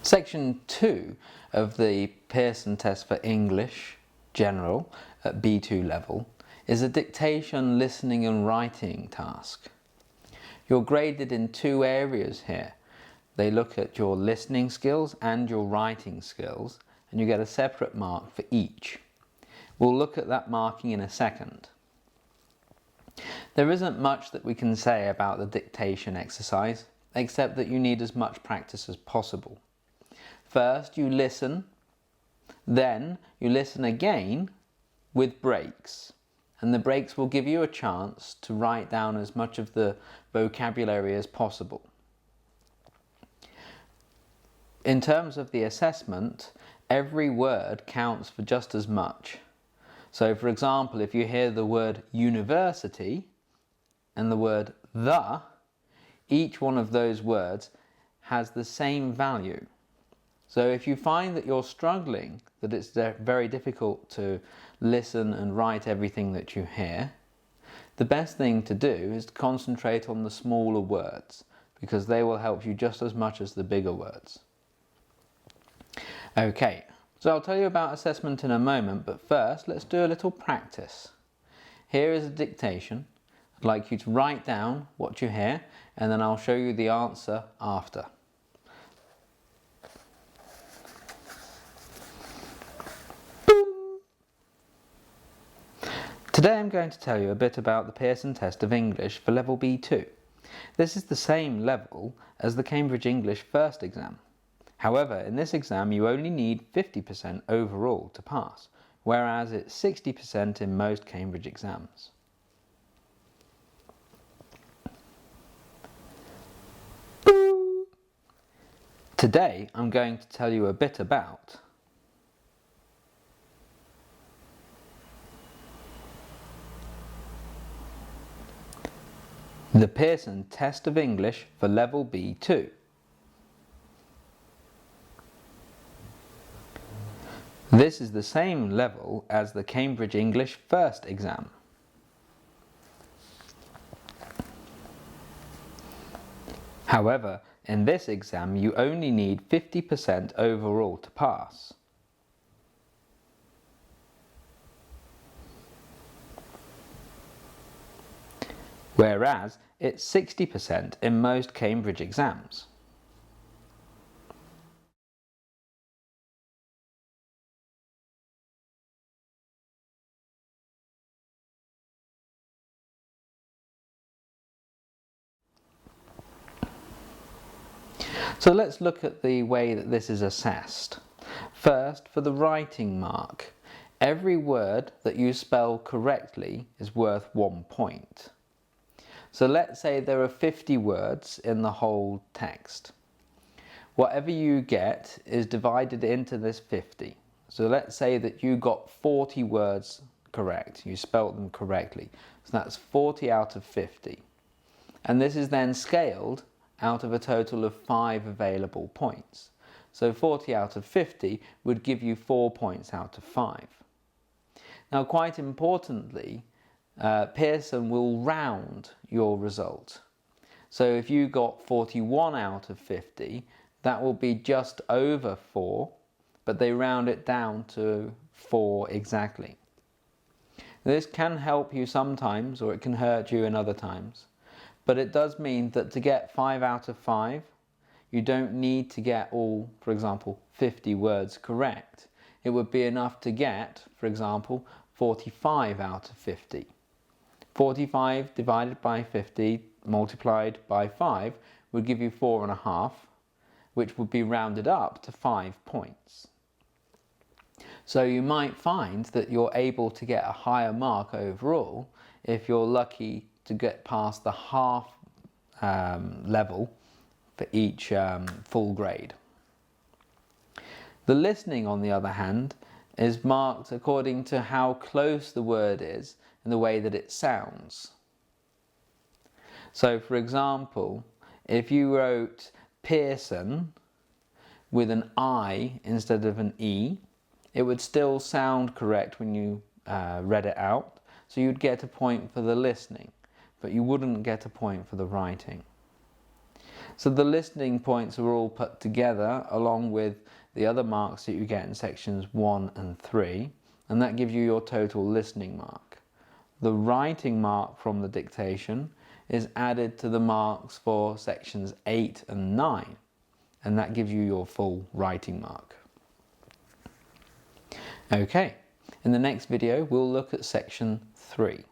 Section 2 of the Pearson test for English General at B2 level is a dictation, listening and writing task. You're graded in two areas here. They look at your listening skills and your writing skills, and you get a separate mark for each. We'll look at that marking in a second. There isn't much that we can say about the dictation exercise, except that you need as much practice as possible. First, you listen, then you listen again with breaks, and the breaks will give you a chance to write down as much of the vocabulary as possible. In terms of the assessment, every word counts for just as much. So for example, if you hear the word university and the word the, each one of those words has the same value. So if you find that you're struggling, that it's very difficult to listen and write everything that you hear, the best thing to do is to concentrate on the smaller words, because they will help you just as much as the bigger words. Okay, so I'll tell you about assessment in a moment, but first let's do a little practice. Here is a dictation. I'd like you to write down what you hear, and then I'll show you the answer after. Today I'm going to tell you a bit about the Pearson test of English for level B2. This is the same level as the Cambridge English first exam. However, in this exam you only need 50% overall to pass, whereas it's 60% in most Cambridge exams. Today I'm going to tell you a bit about the Pearson test of English for level B2. This is the same level as the Cambridge English first exam. However, in this exam you only need 50% overall to pass. Whereas it's 60% in most Cambridge exams. So let's look at the way that this is assessed. First, for the writing mark, every word that you spell correctly is worth 1 point. So let's say there are 50 words in the whole text. Whatever you get is divided into this 50. So let's say that you got 40 words correct, you spelt them correctly. So that's 40 out of 50. And this is then scaled out of a total of 5 available points. So 40 out of 50 would give you 4 points out of 5. Now, quite importantly, Pearson will round your result. So if you got 41 out of 50, that will be just over 4, but they round it down to 4 exactly. This can help you sometimes, or it can hurt you in other times. But it does mean that to get 5 out of 5, you don't need to get all, for example, 50 words correct. It would be enough to get, for example, 45 out of 50. 45 divided by 50 multiplied by 5 would give you 4.5, which would be rounded up to 5 points. So you might find that you're able to get a higher mark overall if you're lucky to get past the half level for each full grade. The listening, on the other hand, is marked according to how close the word is and the way that it sounds. So for example, if you wrote Pearson with an I instead of an E, it would still sound correct when you read it out, so you'd get a point for the listening, but you wouldn't get a point for the writing. So the listening points are all put together along with the other marks that you get in sections 1 and 3, and that gives you your total listening mark. The writing mark from the dictation is added to the marks for sections 8 and 9, and that gives you your full writing mark. Okay, in the next video we'll look at section 3.